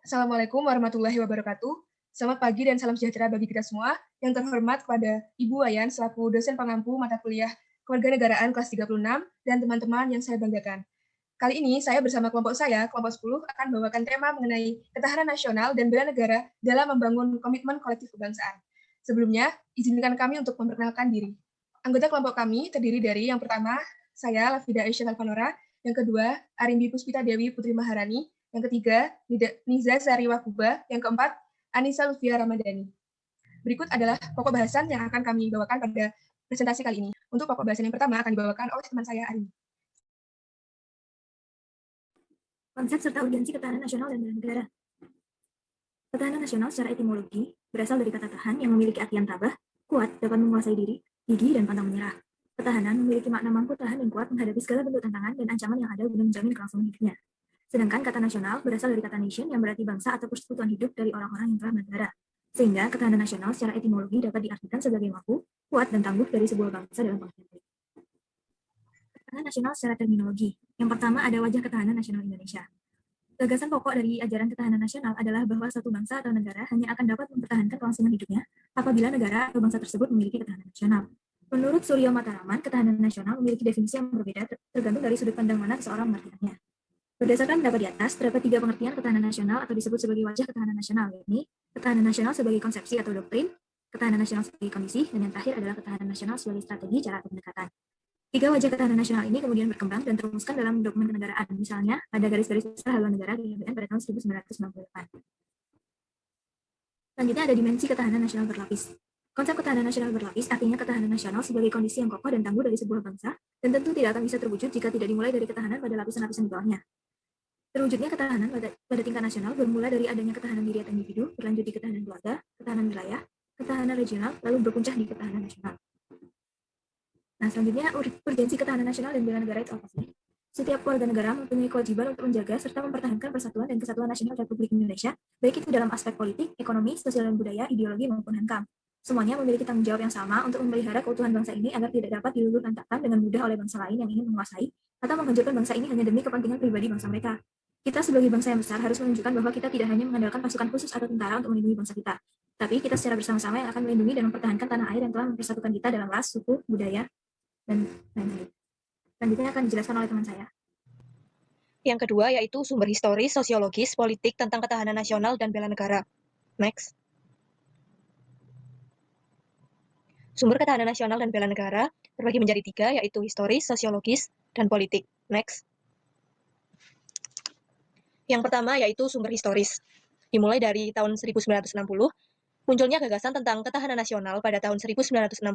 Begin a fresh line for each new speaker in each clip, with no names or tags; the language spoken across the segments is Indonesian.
Assalamualaikum warahmatullahi wabarakatuh. Selamat pagi dan salam sejahtera bagi kita semua. Yang terhormat kepada Ibu Wayan selaku dosen pengampu mata kuliah Kewarganegaraan kelas 36 dan teman-teman yang saya banggakan. Kali ini saya bersama kelompok saya, kelompok 10, akan membawakan tema mengenai ketahanan nasional dan bela negara dalam membangun komitmen kolektif kebangsaan. Sebelumnya, izinkan kami untuk memperkenalkan diri. Anggota kelompok kami terdiri dari yang pertama, saya Lafida Aisyah Alfanora, yang kedua, Arimbi Puspita Dewi Putri Maharani, yang ketiga, Niza Sari Wakuba, yang keempat, Anissa Lufia Ramadhani. Berikut adalah pokok bahasan yang akan kami bawakan pada presentasi kali ini. Untuk pokok bahasan yang pertama akan dibawakan oleh teman saya, Arimbi.
Konsep serta urgensi ketahanan nasional dan bela negara. Ketahanan nasional secara etimologi berasal dari kata tahan yang memiliki artian tabah, kuat, dapat menguasai diri, gigih, dan pantang menyerah. Ketahanan memiliki makna mampu tahan dan kuat menghadapi segala bentuk tantangan dan ancaman yang ada guna menjamin kelangsungan hidupnya. Sedangkan kata nasional berasal dari kata nation yang berarti bangsa atau persekutuan hidup dari orang-orang yang telah bernegara. Sehingga ketahanan nasional secara etimologi dapat diartikan sebagai mampu, kuat, dan tangguh dari sebuah bangsa dalam pengertian baik. Ketahanan nasional secara terminologi. Yang pertama ada wajah ketahanan nasional Indonesia. Gagasan pokok dari ajaran ketahanan nasional adalah bahwa suatu bangsa atau negara hanya akan dapat mempertahankan kelangsungan hidupnya apabila negara atau bangsa tersebut memiliki ketahanan nasional. Menurut Suryo Mataraman, ketahanan nasional memiliki definisi yang berbeda tergantung dari sudut pandang mana seseorang mengartikannya. Berdasarkan pendapat di atas, terdapat 3 pengertian ketahanan nasional atau disebut sebagai wajah ketahanan nasional, yakni ketahanan nasional sebagai konsepsi atau doktrin, ketahanan nasional sebagai kondisi, dan yang terakhir adalah ketahanan nasional sebagai strategi, cara, atau pendekatan. 3 wajah ketahanan nasional ini kemudian berkembang dan terumuskan dalam dokumen kenegaraan, misalnya pada garis-garis besar haluan negara GBN pada tahun 1998. Selanjutnya ada dimensi ketahanan nasional berlapis. Konsep ketahanan nasional berlapis artinya ketahanan nasional sebagai kondisi yang kokoh dan tangguh dari sebuah bangsa, dan tentu tidak akan bisa terwujud jika tidak dimulai dari ketahanan pada lapisan-lapisan di bawahnya. Terwujudnya ketahanan pada tingkat nasional bermula dari adanya ketahanan diri atau individu, berlanjut di ketahanan keluarga, ketahanan wilayah, ketahanan regional, lalu berpuncak di ketahanan nasional. Nah, selanjutnya urgensi ketahanan nasional dan bela negara itu apa sih? Setiap warga negara mempunyai kewajiban untuk menjaga serta mempertahankan persatuan dan kesatuan nasional Republik Indonesia, baik itu dalam aspek politik, ekonomi, sosial dan budaya, ideologi maupun hankam. Semuanya memiliki tanggung jawab yang sama untuk memelihara keutuhan bangsa ini agar tidak dapat diluluh-lantakkan dengan mudah oleh bangsa lain yang ingin menguasai atau menghancurkan bangsa ini hanya demi kepentingan pribadi bangsa mereka. Kita sebagai bangsa yang besar harus menunjukkan bahwa kita tidak hanya mengandalkan pasukan khusus atau tentara untuk melindungi bangsa kita, tapi kita secara bersama-sama yang akan melindungi dan mempertahankan tanah air yang telah mempersatukan kita dalam ras, suku, budaya, dan lain-lain. Selanjutnya akan dijelaskan oleh teman saya.
Yang kedua yaitu sumber historis, sosiologis, politik tentang ketahanan nasional dan bela negara. Next. Sumber ketahanan nasional dan bela negara terbagi menjadi 3, yaitu historis, sosiologis, dan politik. Next. Yang pertama yaitu sumber historis. Dimulai dari tahun 1960, munculnya gagasan tentang ketahanan nasional pada tahun 1960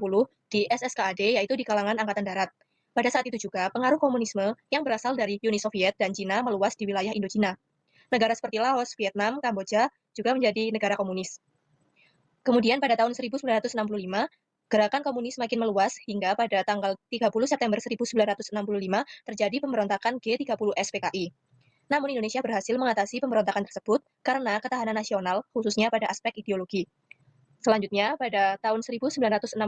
di SSKAD, yaitu di kalangan Angkatan Darat. Pada saat itu juga, pengaruh komunisme yang berasal dari Uni Soviet dan Cina meluas di wilayah Indochina. Negara seperti Laos, Vietnam, Kamboja juga menjadi negara komunis. Kemudian pada tahun 1965, gerakan komunis makin meluas hingga pada tanggal 30 September 1965 terjadi pemberontakan G30S PKI. Namun Indonesia berhasil mengatasi pemberontakan tersebut karena ketahanan nasional, khususnya pada aspek ideologi. Selanjutnya, pada tahun 1968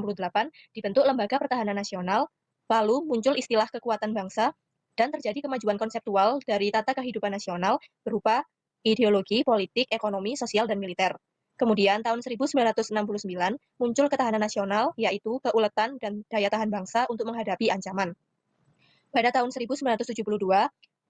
dibentuk Lembaga Pertahanan Nasional, lalu muncul istilah kekuatan bangsa, dan terjadi kemajuan konseptual dari tata kehidupan nasional berupa ideologi, politik, ekonomi, sosial, dan militer. Kemudian tahun 1969 muncul ketahanan nasional, yaitu keuletan dan daya tahan bangsa untuk menghadapi ancaman. Pada tahun 1972,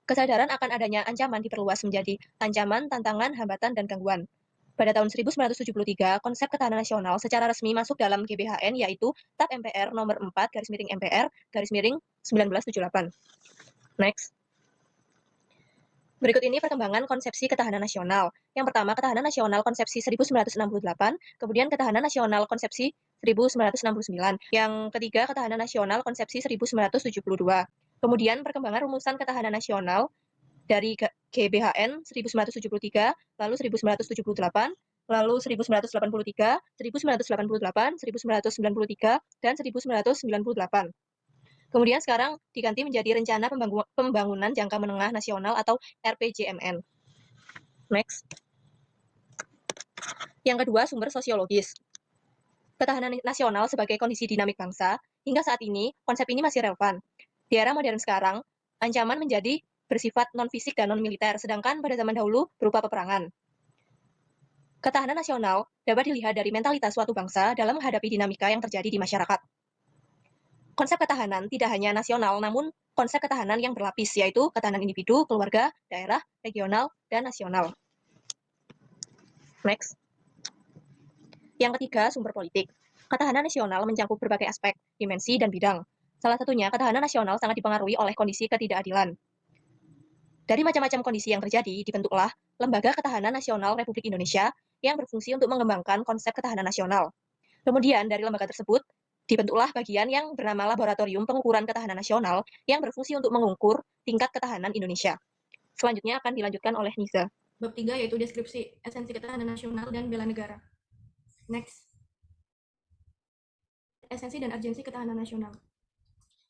kesadaran akan adanya ancaman diperluas menjadi ancaman, tantangan, hambatan, dan gangguan. Pada tahun 1973, konsep ketahanan nasional secara resmi masuk dalam GBHN, yaitu TAP MPR nomor 4/MPR/1978. Next. Berikut ini perkembangan konsepsi ketahanan nasional. Yang pertama, ketahanan nasional konsepsi 1968, kemudian ketahanan nasional konsepsi 1969. Yang ketiga, ketahanan nasional konsepsi 1972. Kemudian perkembangan rumusan ketahanan nasional dari GBHN 1973, lalu 1978, lalu 1983, 1988, 1993, dan 1998. Kemudian sekarang diganti menjadi Rencana Pembangunan Jangka Menengah Nasional atau RPJMN. Next. Yang kedua, sumber sosiologis. Ketahanan nasional sebagai kondisi dinamik bangsa, hingga saat ini konsep ini masih relevan. Di era modern sekarang, ancaman menjadi bersifat non-fisik dan non-militer, sedangkan pada zaman dahulu berupa peperangan. Ketahanan nasional dapat dilihat dari mentalitas suatu bangsa dalam menghadapi dinamika yang terjadi di masyarakat. Konsep ketahanan tidak hanya nasional, namun konsep ketahanan yang berlapis, yaitu ketahanan individu, keluarga, daerah, regional, dan nasional. Next. Yang ketiga, sumber politik. Ketahanan nasional mencakup berbagai aspek, dimensi, dan bidang. Salah satunya, ketahanan nasional sangat dipengaruhi oleh kondisi ketidakadilan. Dari macam-macam kondisi yang terjadi, dibentuklah Lembaga Ketahanan Nasional Republik Indonesia yang berfungsi untuk mengembangkan konsep ketahanan nasional. Kemudian, dari lembaga tersebut, dibentuklah bagian yang bernama Laboratorium Pengukuran Ketahanan Nasional yang berfungsi untuk mengukur tingkat ketahanan Indonesia. Selanjutnya akan dilanjutkan oleh Niza.
Bab 3 yaitu deskripsi esensi ketahanan nasional dan bela negara. Next. Esensi dan urgensi ketahanan nasional.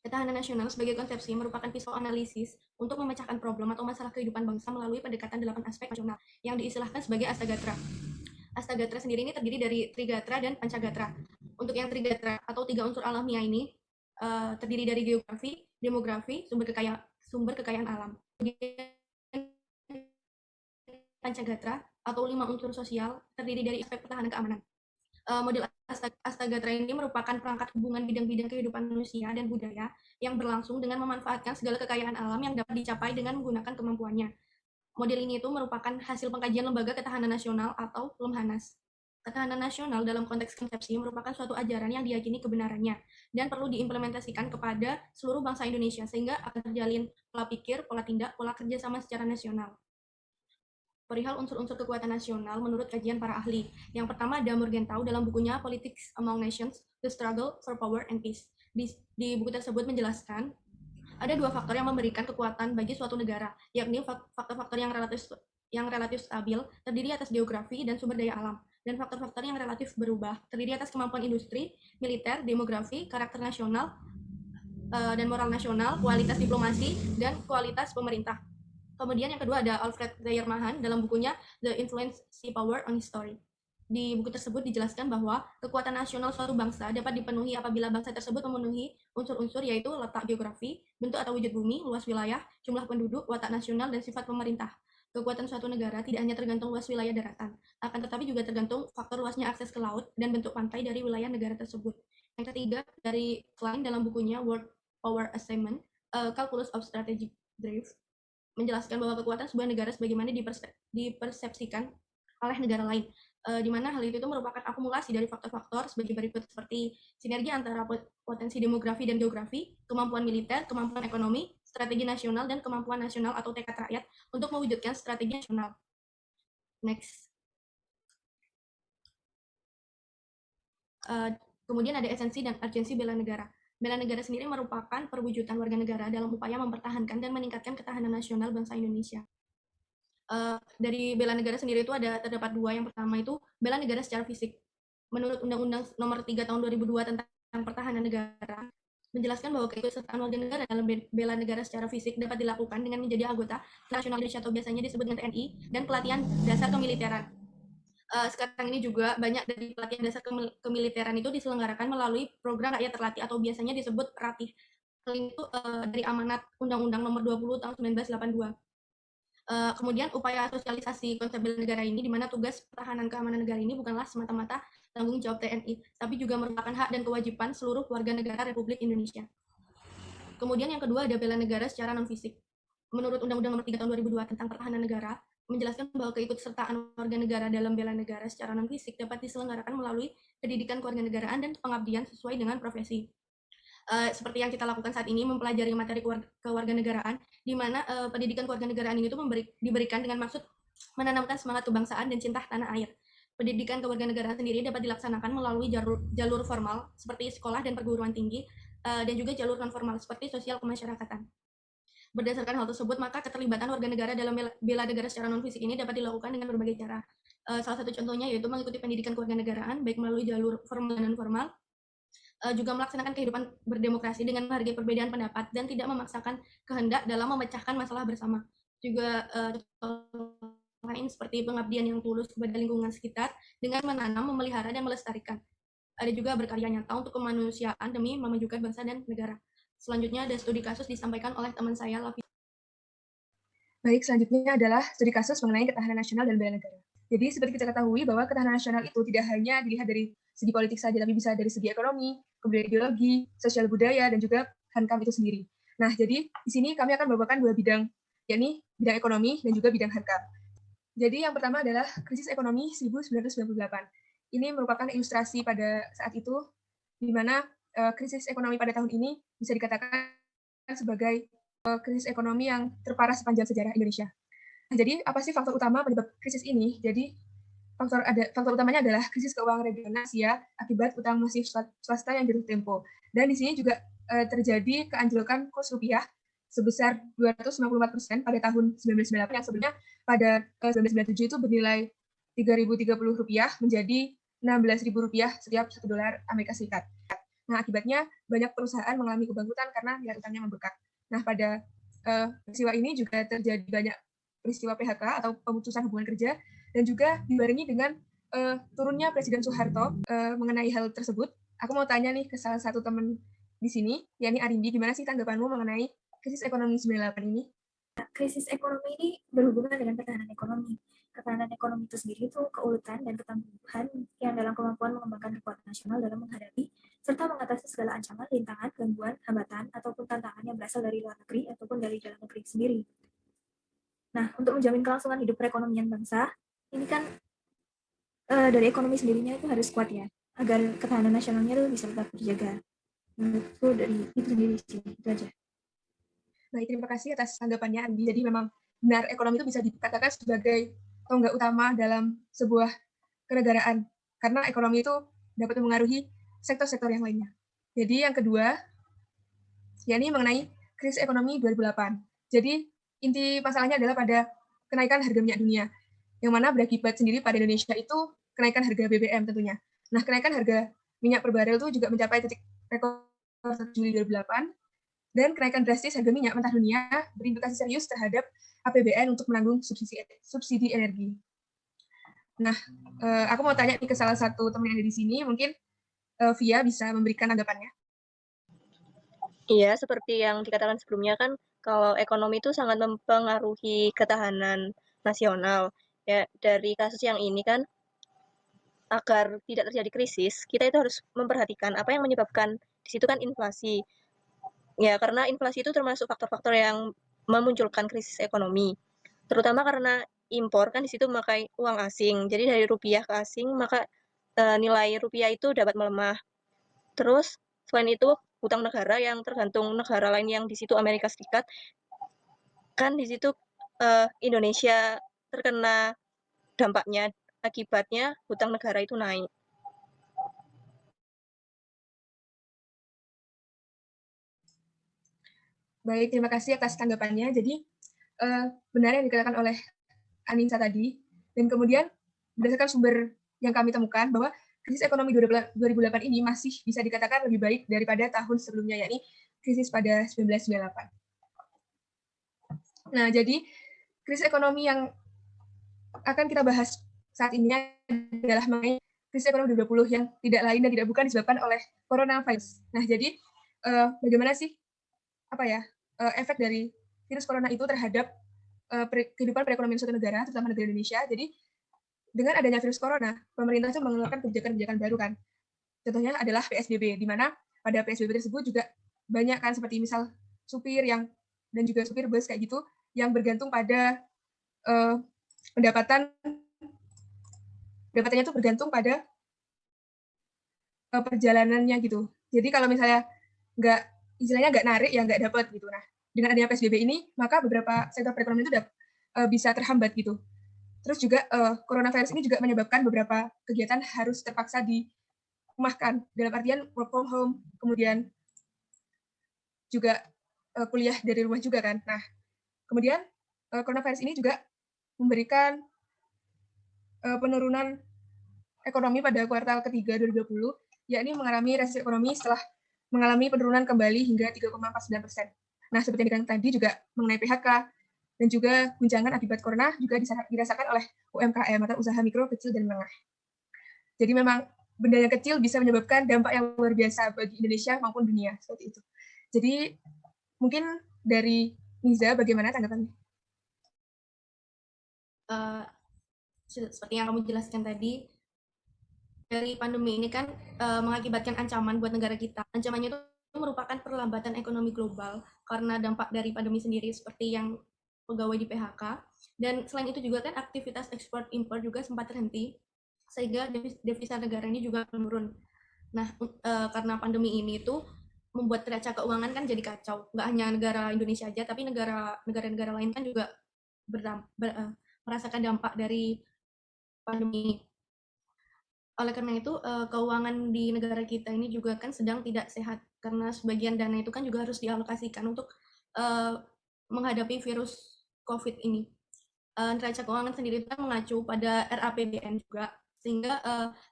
Ketahanan nasional sebagai konsepsi merupakan pisau analisis untuk memecahkan problem atau masalah kehidupan bangsa melalui pendekatan 8 aspek nasional yang diistilahkan sebagai Astagatra. Astagatra sendiri ini terdiri dari Trigatra dan Pancagatra. Untuk yang Trigatra atau 3 unsur alamiah ini terdiri dari geografi, demografi, sumber kekayaan alam. Pancagatra atau 5 unsur sosial terdiri dari aspek pertahanan keamanan. Model Astagatra ini merupakan perangkat hubungan bidang-bidang kehidupan manusia dan budaya yang berlangsung dengan memanfaatkan segala kekayaan alam yang dapat dicapai dengan menggunakan kemampuannya. Model ini itu merupakan hasil pengkajian Lembaga Ketahanan Nasional atau Lemhanas. Ketahanan nasional dalam konteks konsepsi merupakan suatu ajaran yang diyakini kebenarannya dan perlu diimplementasikan kepada seluruh bangsa Indonesia sehingga akan terjalin pola pikir, pola tindak, pola kerjasama secara nasional. Perihal unsur-unsur kekuatan nasional menurut kajian para ahli. Yang pertama ada Morgenthau dalam bukunya Politics Among Nations, The Struggle for Power and Peace. Di buku tersebut menjelaskan ada 2 faktor yang memberikan kekuatan bagi suatu negara, yakni faktor-faktor yang relatif stabil terdiri atas geografi dan sumber daya alam, dan faktor-faktor yang relatif berubah terdiri atas kemampuan industri, militer, demografi, karakter nasional dan moral nasional, kualitas diplomasi, dan kualitas pemerintah. Kemudian yang kedua ada Alfred Zeyermahan dalam bukunya The Influence Power on History. Di buku tersebut dijelaskan bahwa kekuatan nasional suatu bangsa dapat dipenuhi apabila bangsa tersebut memenuhi unsur-unsur yaitu letak geografi, bentuk atau wujud bumi, luas wilayah, jumlah penduduk, watak nasional, dan sifat pemerintah. Kekuatan suatu negara tidak hanya tergantung luas wilayah daratan, akan tetapi juga tergantung faktor luasnya akses ke laut dan bentuk pantai dari wilayah negara tersebut. Yang ketiga, dari Klein dalam bukunya World Power Assignment, Calculus of Strategic Drift, menjelaskan bahwa kekuatan sebuah negara sebagaimana dipersepsikan oleh negara lain, di mana hal itu merupakan akumulasi dari faktor-faktor sebagai berikut seperti sinergi antara potensi demografi dan geografi, kemampuan militer, kemampuan ekonomi, strategi nasional, dan kemampuan nasional atau tekad rakyat untuk mewujudkan strategi nasional. Next. Kemudian ada esensi dan urgensi bela negara. Bela negara sendiri merupakan perwujudan warga negara dalam upaya mempertahankan dan meningkatkan ketahanan nasional bangsa Indonesia. Dari bela negara sendiri itu terdapat 2. Yang pertama itu bela negara secara fisik. Menurut Undang-Undang Nomor 3 Tahun 2002 tentang Pertahanan Negara, menjelaskan bahwa keikutsertaan warga negara dalam bela negara secara fisik dapat dilakukan dengan menjadi anggota nasional Indonesia atau biasanya disebut dengan TNI dan pelatihan dasar kemiliteran. Sekarang ini juga banyak dari pelatihan dasar kemiliteran itu diselenggarakan melalui program rakyat terlatih atau biasanya disebut RATIH. Hal itu dari amanat Undang-Undang Nomor 20 Tahun 1982. Kemudian upaya sosialisasi konsep bela negara ini, di mana tugas pertahanan keamanan negara ini bukanlah semata-mata tanggung jawab TNI, tapi juga merupakan hak dan kewajiban seluruh warga negara Republik Indonesia. Kemudian yang kedua ada bela negara secara non-fisik. Menurut Undang-Undang Nomor 3 Tahun 2002 tentang Pertahanan Negara, menjelaskan bahwa keikutsertaan warga negara dalam bela negara secara non-fisik dapat diselenggarakan melalui pendidikan kewarganegaraan dan pengabdian sesuai dengan profesi. Seperti yang kita lakukan saat ini, mempelajari materi kewarganegaraan, di mana pendidikan kewarganegaraan ini diberikan dengan maksud menanamkan semangat kebangsaan dan cinta tanah air. Pendidikan kewarganegaraan sendiri dapat dilaksanakan melalui jalur formal seperti sekolah dan perguruan tinggi, dan juga jalur non formal seperti sosial kemasyarakatan. Berdasarkan hal tersebut, maka keterlibatan warga negara dalam bela negara secara non-fisik ini dapat dilakukan dengan berbagai cara. Salah satu contohnya yaitu mengikuti pendidikan kewarganegaraan, baik melalui jalur formal dan non-formal, juga melaksanakan kehidupan berdemokrasi dengan menghargai perbedaan pendapat dan tidak memaksakan kehendak dalam memecahkan masalah bersama. Juga lain seperti pengabdian yang tulus kepada lingkungan sekitar dengan menanam, memelihara, dan melestarikan. Ada juga berkarya nyata untuk kemanusiaan demi memajukan bangsa dan negara. Selanjutnya ada studi kasus disampaikan oleh teman saya, Lavi.
Baik, selanjutnya adalah studi kasus mengenai ketahanan nasional dan bela negara.
Jadi seperti kita ketahui bahwa ketahanan nasional itu tidak hanya dilihat dari segi politik saja, tapi bisa dari segi ekonomi, kemudian ideologi, sosial budaya, dan juga hankam itu sendiri. Nah, jadi di sini kami akan membawakan dua bidang, yakni bidang ekonomi dan juga bidang hankam. Jadi yang pertama adalah krisis ekonomi 1998. Ini merupakan ilustrasi pada saat itu, di mana krisis ekonomi pada tahun ini bisa dikatakan sebagai krisis ekonomi yang terparah sepanjang sejarah Indonesia. Nah, jadi apa sih faktor utama penyebab krisis ini? Jadi faktor utamanya adalah krisis keuangan regional Asia akibat utang masif swasta yang jatuh tempo. Dan di sini juga terjadi keanjlokan kurs rupiah sebesar 254% pada tahun 1998 yang sebelumnya pada 1997 itu bernilai Rp3.030 menjadi Rp16.000 setiap $1 Amerika Serikat. Nah, akibatnya banyak perusahaan mengalami kebangkrutan karena nilai utangnya membengkak. Nah, pada peristiwa ini juga terjadi banyak peristiwa PHK atau pemutusan hubungan kerja dan juga dibarengi dengan turunnya Presiden Soeharto mengenai hal tersebut. Aku mau tanya nih ke salah satu teman di sini, yakni Arindi, gimana sih tanggapanmu mengenai krisis ekonomi 98 ini?
Krisis ekonomi ini berhubungan dengan ketahanan ekonomi. Ketahanan ekonomi itu sendiri itu keuletan dan ketangguhan yang dalam kemampuan mengembangkan kekuatan nasional dalam menghadapi serta mengatasi segala ancaman, rintangan, gangguan, hambatan, ataupun tantangan yang berasal dari luar negeri ataupun dari dalam negeri sendiri. Nah, untuk menjamin kelangsungan hidup perekonomian bangsa, ini kan dari ekonomi sendirinya itu harus kuat ya, agar ketahanan nasionalnya itu bisa tetap terjaga. Menurutku dari itu sendiri sih, itu aja.
Baik, terima kasih atas tanggapannya, Andi. Jadi memang benar ekonomi itu bisa dikatakan sebagai tonggak utama dalam sebuah kenegaraan, karena ekonomi itu dapat mempengaruhi sektor-sektor yang lainnya. Jadi yang kedua, yakni mengenai krisis ekonomi 2008. Jadi inti masalahnya adalah pada kenaikan harga minyak dunia, yang mana berakibat sendiri pada Indonesia itu kenaikan harga BBM tentunya. Nah, kenaikan harga minyak per barel itu juga mencapai titik rekor Juli 2008, dan kenaikan drastis harga minyak mentah dunia berimplikasi serius terhadap APBN untuk menanggung subsidi energi. Nah, aku mau tanya nih ke salah satu teman yang ada di sini, mungkin Via bisa memberikan tanggapannya.
Iya, seperti yang dikatakan sebelumnya kan, kalau ekonomi itu sangat mempengaruhi ketahanan nasional. Ya, dari kasus yang ini kan, agar tidak terjadi krisis, kita itu harus memperhatikan apa yang menyebabkan di situ kan inflasi. Ya, karena inflasi itu termasuk faktor-faktor yang memunculkan krisis ekonomi. Terutama karena impor kan di situ memakai uang asing. Jadi dari rupiah ke asing, maka nilai rupiah itu dapat melemah. Terus selain itu hutang negara yang tergantung negara lain yang di situ Amerika Serikat, kan di situ Indonesia terkena dampaknya, akibatnya hutang negara itu naik.
Baik, terima kasih atas tanggapannya. Jadi benar yang dikatakan oleh Anissa tadi, dan kemudian berdasarkan sumber yang kami temukan bahwa krisis ekonomi 2008 ini masih bisa dikatakan lebih baik daripada tahun sebelumnya, yakni krisis pada 1998. Nah, jadi krisis ekonomi yang akan kita bahas saat ini adalah mengenai krisis ekonomi 2020 yang tidak lain dan tidak bukan disebabkan oleh coronavirus. Nah, jadi bagaimana sih efek dari virus corona itu terhadap kehidupan perekonomian suatu negara, terutama negara Indonesia. Jadi dengan adanya virus corona, pemerintah itu mengeluarkan kebijakan-kebijakan baru kan. Contohnya adalah PSBB, di mana pada PSBB tersebut juga banyak kan seperti misal supir dan juga supir bus kayak gitu yang bergantung pada pendapatannya itu bergantung pada perjalanannya gitu. Jadi kalau misalnya nggak narik ya nggak dapat gitu. Nah, dengan adanya PSBB ini maka beberapa sektor perekonomian itu bisa terhambat gitu. Terus juga coronavirus ini juga menyebabkan beberapa kegiatan harus terpaksa dirumahkan dalam artian work from home, kemudian juga kuliah dari rumah juga kan. Nah, kemudian coronavirus ini juga memberikan penurunan ekonomi pada kuartal ketiga 2020, yakni mengalami resesi ekonomi setelah mengalami penurunan kembali hingga 3,49%. Nah, seperti yang tadi juga mengenai PHK dan juga guncangan akibat corona juga dirasakan oleh UMKM atau usaha mikro, kecil, dan menengah. Jadi memang benda yang kecil bisa menyebabkan dampak yang luar biasa bagi Indonesia maupun dunia, seperti itu. Jadi mungkin dari Niza, bagaimana tanggapannya?
seperti yang kamu jelaskan tadi, dari pandemi ini kan mengakibatkan ancaman buat negara kita. Ancamannya itu merupakan perlambatan ekonomi global karena dampak dari pandemi sendiri seperti yang pegawai di PHK. Dan selain itu juga kan aktivitas ekspor impor juga sempat terhenti sehingga devisa negara ini juga menurun. Nah, karena pandemi ini itu membuat neraca keuangan kan jadi kacau. Nggak hanya negara Indonesia aja, tapi negara-negara lain kan juga merasakan dampak dari pandemi ini. Oleh karena itu, keuangan di negara kita ini juga kan sedang tidak sehat, karena sebagian dana itu kan juga harus dialokasikan untuk menghadapi virus COVID ini. Neraca keuangan sendiri kan mengacu pada RAPBN juga, sehingga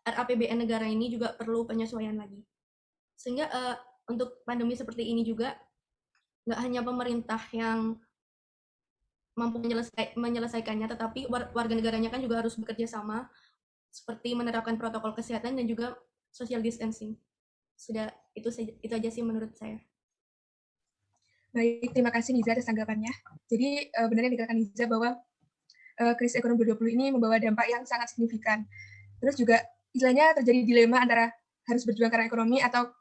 RAPBN negara ini juga perlu penyesuaian lagi. Sehingga untuk pandemi seperti ini juga, nggak hanya pemerintah yang mampu menyelesaikannya, tetapi warga negaranya kan juga harus bekerja sama, seperti menerapkan protokol kesehatan dan juga social distancing. Sudah, itu aja sih menurut saya.
Baik, terima kasih Niza atas tanggapannya. Jadi benar yang dikatakan Niza bahwa krisis ekonomi 2020 ini membawa dampak yang sangat signifikan. Terus juga istilahnya terjadi dilema antara harus berjuang karena ekonomi atau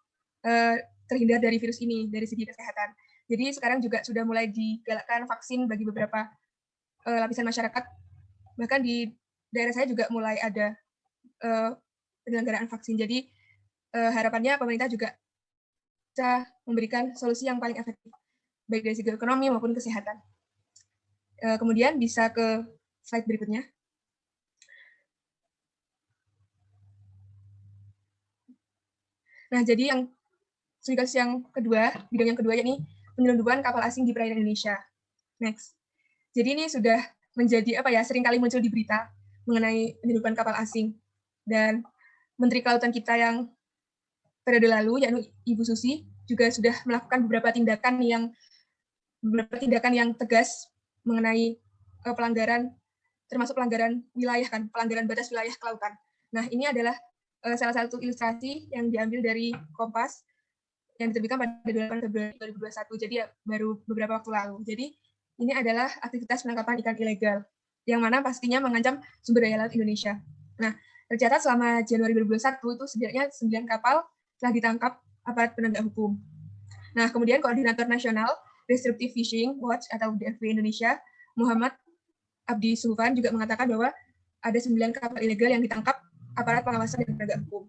terhindar dari virus ini dari segi kesehatan. Jadi sekarang juga sudah mulai digalakkan vaksin bagi beberapa lapisan masyarakat. Bahkan di daerah saya juga mulai ada penyelenggaraan vaksin. Jadi harapannya pemerintah juga bisa memberikan solusi yang paling efektif, baik dari segi ekonomi maupun kesehatan. Kemudian bisa ke slide berikutnya. Nah, jadi yang tugas yang kedua, bidang yang kedua yakni penyelundupan kapal asing di perairan Indonesia. Next. Jadi ini sudah menjadi sering kali muncul di berita mengenai penyelundupan kapal asing. Dan Menteri Kelautan kita yang periode lalu, yakni Ibu Susi, juga sudah melakukan beberapa tindakan yang tegas mengenai pelanggaran, termasuk pelanggaran wilayah kan, pelanggaran batas wilayah kelautan. Nah, ini adalah salah satu ilustrasi yang diambil dari Kompas yang diterbitkan pada 8 Februari 2021, jadi ya baru beberapa waktu lalu. Jadi ini adalah aktivitas penangkapan ikan ilegal, yang mana pastinya mengancam sumber daya laut Indonesia. Nah, tercatat selama Januari 2021 itu setidaknya 9 kapal telah ditangkap aparat penegak hukum. Nah, kemudian Koordinator Nasional Destructive Fishing Watch atau DFW Indonesia, Muhammad Abdi Sufan juga mengatakan bahwa ada 9 kapal ilegal yang ditangkap aparat pengawasan dan penegak hukum.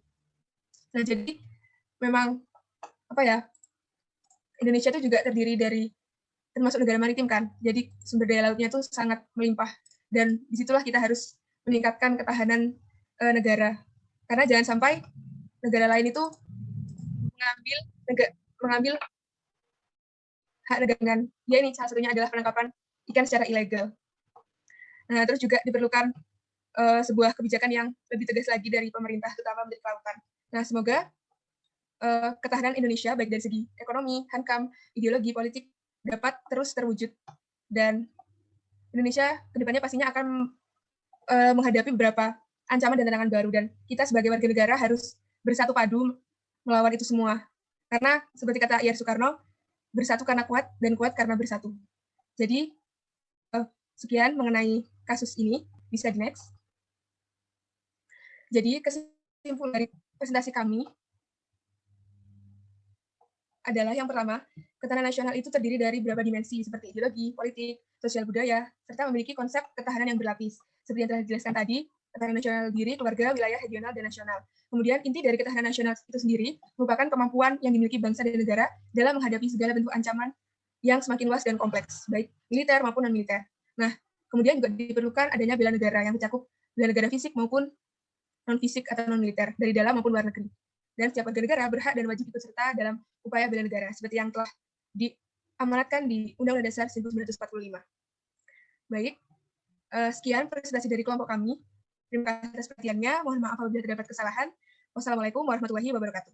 Nah, jadi memang Indonesia itu juga terdiri dari termasuk negara maritim kan, jadi sumber daya lautnya itu sangat melimpah, dan disitulah kita harus meningkatkan ketahanan negara, karena jangan sampai negara lain itu mengambil hak negara. Ya, ini salah satunya adalah penangkapan ikan secara ilegal. Nah, terus juga diperlukan sebuah kebijakan yang lebih tegas lagi dari pemerintah, terutama Menteri Kelautan. Nah, semoga ketahanan Indonesia baik dari segi ekonomi, hankam, ideologi, politik dapat terus terwujud, dan Indonesia kedepannya pastinya akan menghadapi beberapa ancaman dan tantangan baru, dan kita sebagai warga negara harus bersatu padu melawan itu semua, karena seperti kata Iyar Soekarno, bersatu karena kuat dan kuat karena bersatu. Jadi sekian mengenai kasus ini, bisa di next. Jadi kesimpulan dari presentasi kami adalah yang pertama, ketahanan nasional itu terdiri dari beberapa dimensi seperti ideologi, politik, sosial budaya, serta memiliki konsep ketahanan yang berlapis. Seperti yang telah dijelaskan tadi, ketahanan nasional diri, keluarga, wilayah, regional, dan nasional. Kemudian inti dari ketahanan nasional itu sendiri merupakan kemampuan yang dimiliki bangsa dan negara dalam menghadapi segala bentuk ancaman yang semakin luas dan kompleks, baik militer maupun non-militer. Nah, kemudian juga diperlukan adanya bela negara yang mencakup bela negara fisik maupun non-fisik atau non-militer, dari dalam maupun luar negeri. Dan setiap warga negara berhak dan wajib ikut serta dalam upaya bela negara, seperti yang telah diamanatkan di Undang-Undang Dasar 1945. Baik, sekian presentasi dari kelompok kami. Terima kasih atas perhatiannya. Mohon maaf apabila terdapat kesalahan. Wassalamualaikum warahmatullahi wabarakatuh.